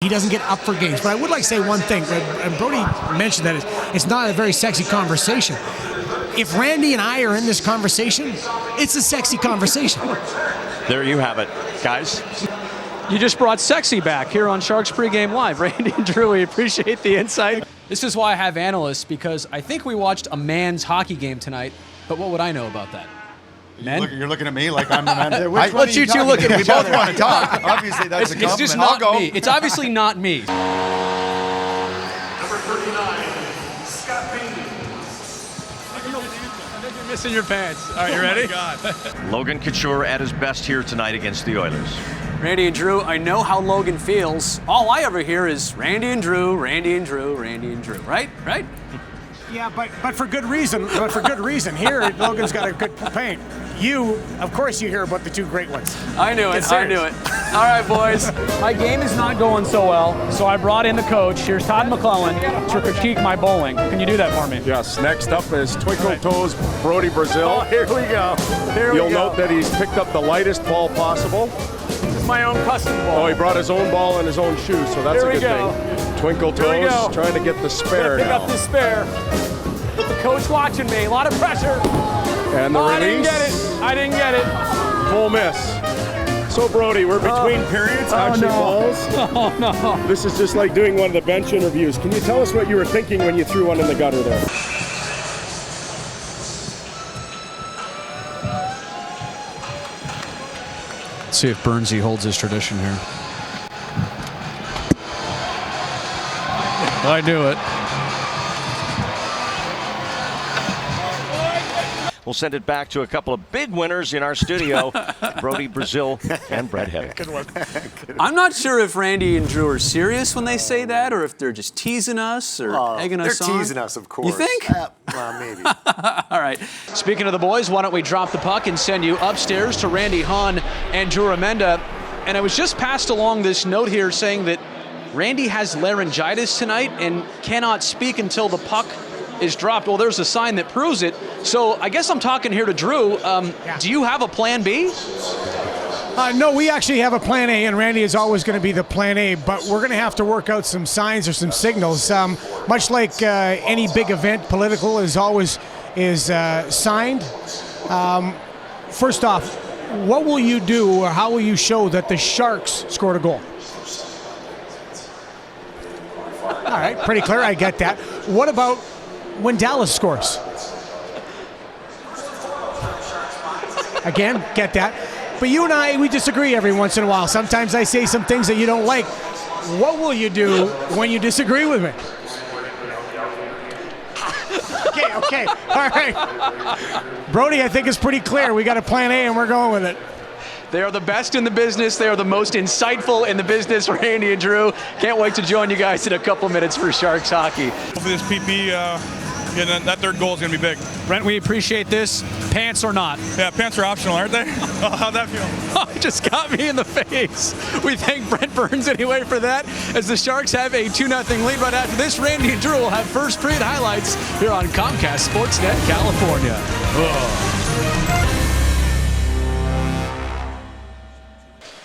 He doesn't get up for games. But I would like to say one thing, and Brodie mentioned that it's not a very sexy conversation. If Randy and I are in this conversation, it's a sexy conversation. There you have it, guys. You just brought sexy back here on Sharks Pregame Live. Randy and Drew, we appreciate the insight. This is why I have analysts, because I think we watched a man's hockey game tonight, but what would I know about that? Men? You're looking at me like I'm the man. Let you two look at We each both other. want to talk. Obviously, that's a compliment. It's just not I'll go. me. It's obviously not me. Number 39, Scott Payne. You're missing your pants. All right, you ready? Logan Couture at his best here tonight against the Oilers. Randy and Drew, I know how Logan feels. All I ever hear is Randy and Drew, Randy and Drew, Randy and Drew. Right? Right? Yeah, but for good reason. But for good reason. Here, Logan's got a good paint. You, of course, you hear about the two great ones. I knew it. I knew it. All right, boys. My game is not going so well, so I brought in the coach. Here's Todd McClellan to critique my bowling. Can you do that for me? Yes. Next up is Twinkle Toes Brodie Brazil. Oh, here we go. You'll note that he's picked up the lightest ball possible. This is my own custom ball. Oh, he brought his own ball and his own shoes, so that's Here a we good go. thing. Twinkle Toes trying to get the spare Pick now. up the spare. With the coach watching me. A lot of pressure. And the release. I didn't get it. Full miss. So, Brodie, we're between periods, actually balls. Oh, no. This is just like doing one of the bench interviews. Can you tell us what you were thinking when you threw one in the gutter there? Let's see if Burnsy holds his tradition here. I knew it. We'll send it back to a couple of big winners in our studio, Brodie Brazil and Brett Hedrick. Good one. I'm not sure if Randy and Drew are serious when they say that, or if they're just teasing us or egging us on. They're teasing us, of course. You think? Well, maybe. All right. Speaking of the boys, why don't we drop the puck and send you upstairs to Randy Hahn and Drew Remenda. And I was just passed along this note here saying that Randy has laryngitis tonight and cannot speak until the puck is dropped. Well, there's a sign that proves it. So I guess I'm talking here to Drew. Do you have a plan B? No, we actually have a plan A, and Randy is always going to be the plan A, but we're going to have to work out some signs or some signals. Much like any big event, political is always signed. First off, what will you do, or how will you show that the Sharks scored a goal? All right, pretty clear, I get that. What about when Dallas scores? Again, get that. But you and I, we disagree every once in a while. Sometimes I say some things that you don't like. What will you do when you disagree with me? Okay, all right. Brodie, I think it's pretty clear. We got a plan A and we're going with it. They are the best in the business. They are the most insightful in the business, Randy and Drew. Can't wait to join you guys in a couple minutes for Sharks hockey. Hopefully this PP, that third goal is going to be big. Brent, we appreciate this. Pants or not? Yeah, pants are optional, aren't they? Oh, how'd that feel? Oh, it just got me in the face. We thank Brent Burns anyway for that, as the Sharks have a 2-0 lead. Right after this, Randy and Drew will have first period highlights here on Comcast SportsNet California.